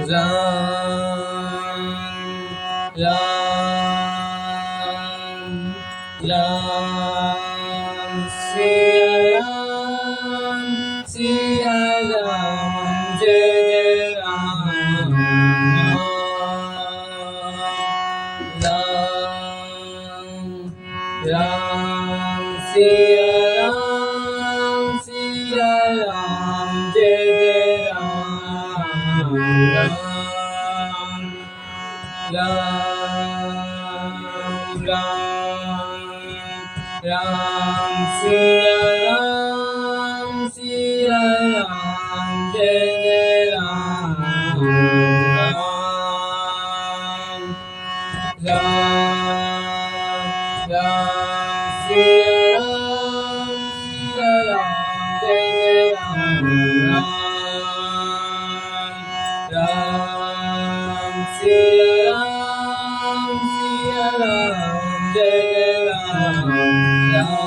Ram, Ram, Ram, Siya Ram, Siya Ram, Jai Jai Ram, Ram, Ram, Siya Ram, Siya Ram, Jai Jai Ram, Ram, Ram, Ram, Siya Ram, Siya Ram, Jai Jai Ram, Ram, Ram, Ram, Siya Ram, Siya Ram, Jai Jai Ram, Ram, Siya Ram, Siya Ram, Jai Jai Ram, Ram, Siya Ram, Siya Ram, Jai Jai Ram, Ram,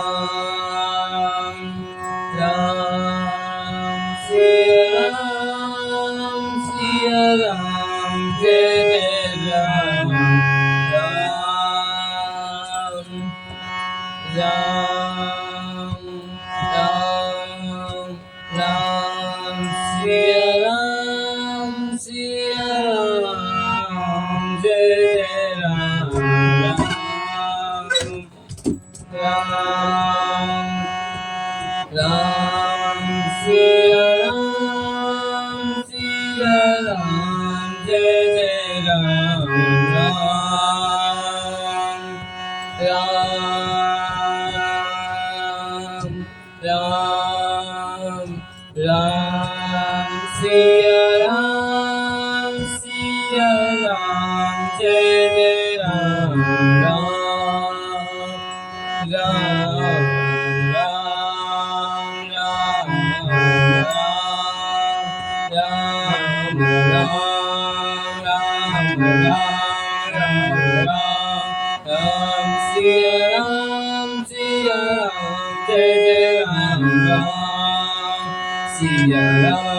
Ram, Ram, Siya Ram, Siya Ram, Jai Jai Ram, Ram, Ram, Siya Ram, Siya Ram, Jai Jai Ram, Ram, Ram, Siya Ram, Siya Ram, Jai Jai Ram, Ram, Siya Ram, Siya Ram, Jai Jai Ram, Siya Ram,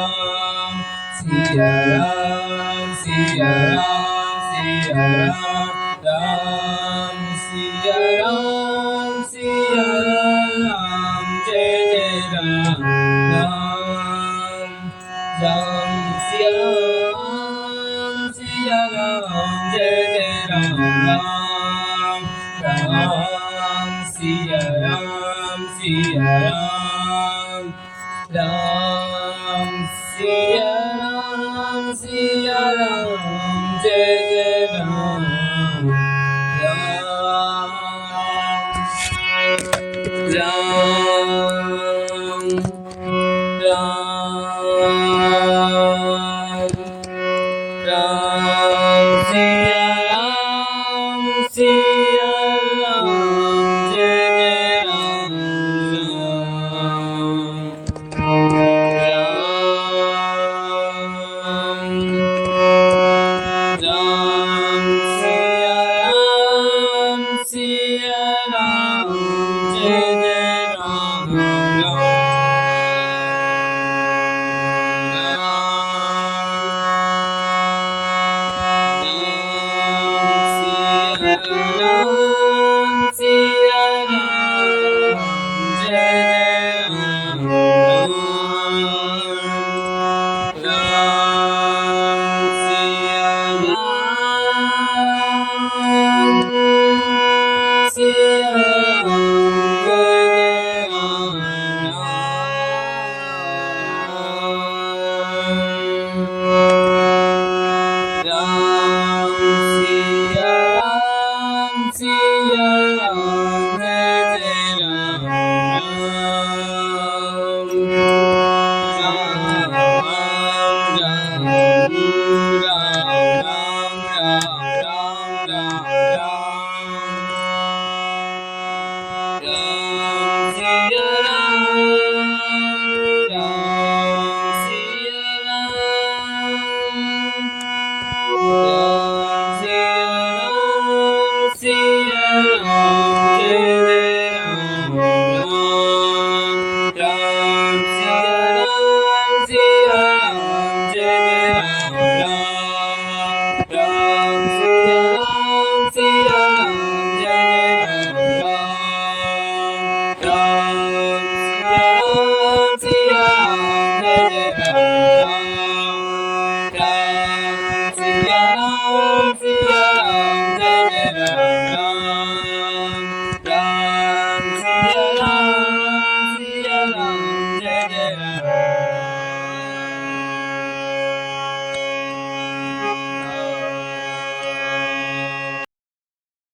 Siya Ram, Siya Ram, Siya Ram, Siya Ram, Siya Ram, Jai Jai Ram, Ram, Siya Ram, Siya Ram, Jai Jai Ram, Ram, Siya Ram, Siya Ram, Ram, Siya Ram, Siya Ram, Jai Jai Ram, Ram, Ram, Ram.